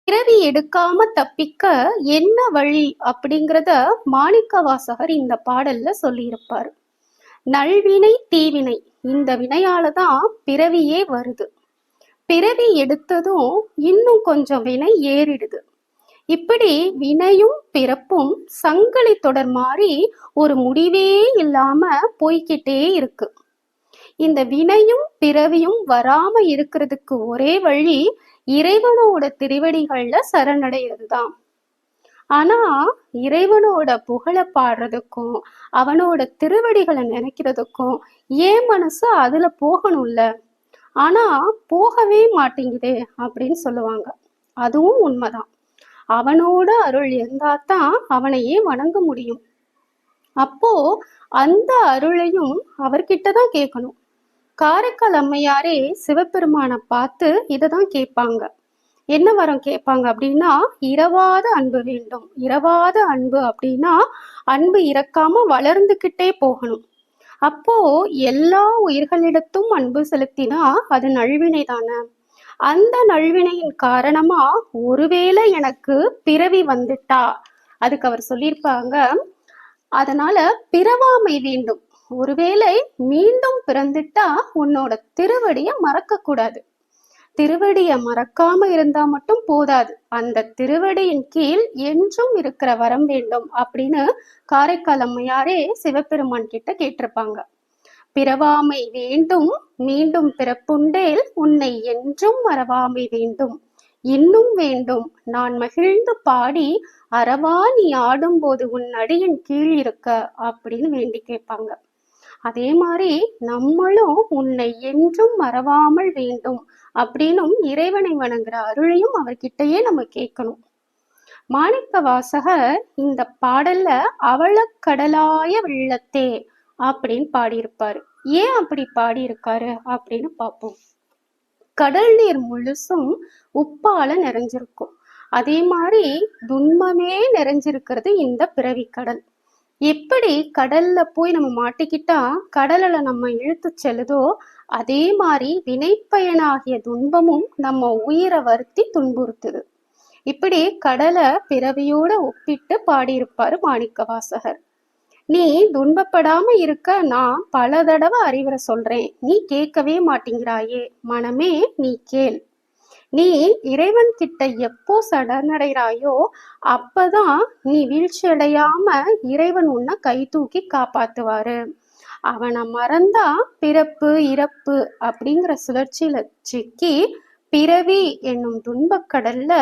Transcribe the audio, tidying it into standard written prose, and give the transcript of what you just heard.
பிறவி எடுக்காம தப்பிக்க என்ன வழி அப்படிங்கிறத மாணிக்கவாசகர் இந்த பாடல்ல சொல்லியிருப்பாரு. நல்வினை தீவினை இந்த வினையால தான் பிறவியே வருது. பிறவி எடுத்ததும் இன்னும் கொஞ்சம் வினை ஏறிடுது. இப்படி வினையும் பிறப்பும் சங்கிலி தொடர் மாதிரி ஒரு முடிவே இல்லாம போய்கிட்டே இருக்கு. இந்த வினையும் பிறவியும் வராம இருக்கிறதுக்கு ஒரே வழி இறைவனோட திருவடிகள்ல சரணடைறதுதான். ஆனா இறைவனோட புகழ பாடுறதுக்கும் அவனோட திருவடிகளை நினைக்கிறதுக்கும் ஏன் மனசு அதுல போகணும்ல, ஆனா போகவே மாட்டேங்குதே அப்படின்னு சொல்லுவாங்க. அதுவும் உண்மைதான். அவனோட அருள் இருந்தாதான் அவனையே வணங்க முடியும். அப்போ அந்த அருளையும் அவர்கிட்டதான் கேட்கணும். காரைக்கால் அம்மையாரே சிவபெருமானை பார்த்து இததான் கேட்பாங்க. என்ன வரம் கேட்பாங்க அப்படின்னா, இரவாத அன்பு வேண்டும். இரவாத அன்பு அப்படின்னா அன்பு இறக்காம வளர்ந்துகிட்டே போகணும். அப்போ எல்லா உயிர்களிடத்தும் அன்பு செலுத்தினா அது நல்வினை தானே. அந்த நல்வினையின் காரணமா ஒருவேளை எனக்கு பிறவி வந்துட்டா, அதுக்கு அவர் சொல்லியிருப்பாங்க, அதனால பிறவாமை வேண்டும். ஒருவேளை மீண்டும் பிறந்துட்டா உன்னோட திருவடிய மறக்க கூடாது. திருவடிய மறக்காம இருந்தா மட்டும் போதாது, அந்த திருவடியின் கீழ் என்றும் இருக்கிற வரம் வேண்டும் அப்படின்னு காரைக்கால் அம்மையாரே சிவபெருமான் கிட்ட கேட்டிருப்பாங்க. பிறவாமை வேண்டும் மீண்டும் பிறப்புண்டேல் உன்னை என்றும் மறவாமை வேண்டும், இன்னும் வேண்டும் நான் மகிழ்ந்து பாடி அறவா நீ ஆடும்போது உன் அடியின் கீழ் இருக்க அப்படின்னு வேண்டி கேட்பாங்க. அதே மாதிரி நம்மளும் உன்னை என்றும் மறவாமல் வேண்டும் அப்படின்னும் இறைவனை வணங்குற அருளையும் அவர்கிட்டயே நம்ம கேட்கணும். மாணிக்க வாசகர் இந்த பாடல்ல அவளக்கடலாய வெள்ளத்தே அப்படின்னு பாடியிருப்பாரு. ஏன் அப்படி பாடியிருக்காரு அப்படின்னு பார்ப்போம். கடல் நீர் முழுசும் உப்பால நிறைஞ்சிருக்கும். அதே மாதிரி துன்பமே நிறைஞ்சிருக்கிறது இந்த பிறவி கடல். எப்படி கடல்ல போய் நம்ம மாட்டிக்கிட்டா கடல்ல நம்ம இழுத்து செல்லுதோ, அதே மாதிரி வினைப்பயனாகிய துன்பமும் நம்ம உயிரை வருத்தி துன்புறுத்துது. இப்படி கடலை பிறவியோட ஒப்பிட்டு பாடியிருப்பாரு மாணிக்க வாசகர். நீ துன்பப்படாம இருக்க நான் பல தடவை அறிவுரை சொல்றேன், நீ கேட்கவே மாட்டேங்கிறாயே. மனமே நீ கேள். நீ இறைவன் கிட்ட எப்போ சரணடைகிறாயோ அப்பதான் நீ வீழ்ச்சி அடையாம இறைவன் உன்னை கை தூக்கி காப்பாத்துவாரு. அவனை மறந்தா பிறப்பு இறப்பு அப்படிங்கிற சுழற்சியில சிக்கி பிறவி என்னும் துன்பக்கடல்ல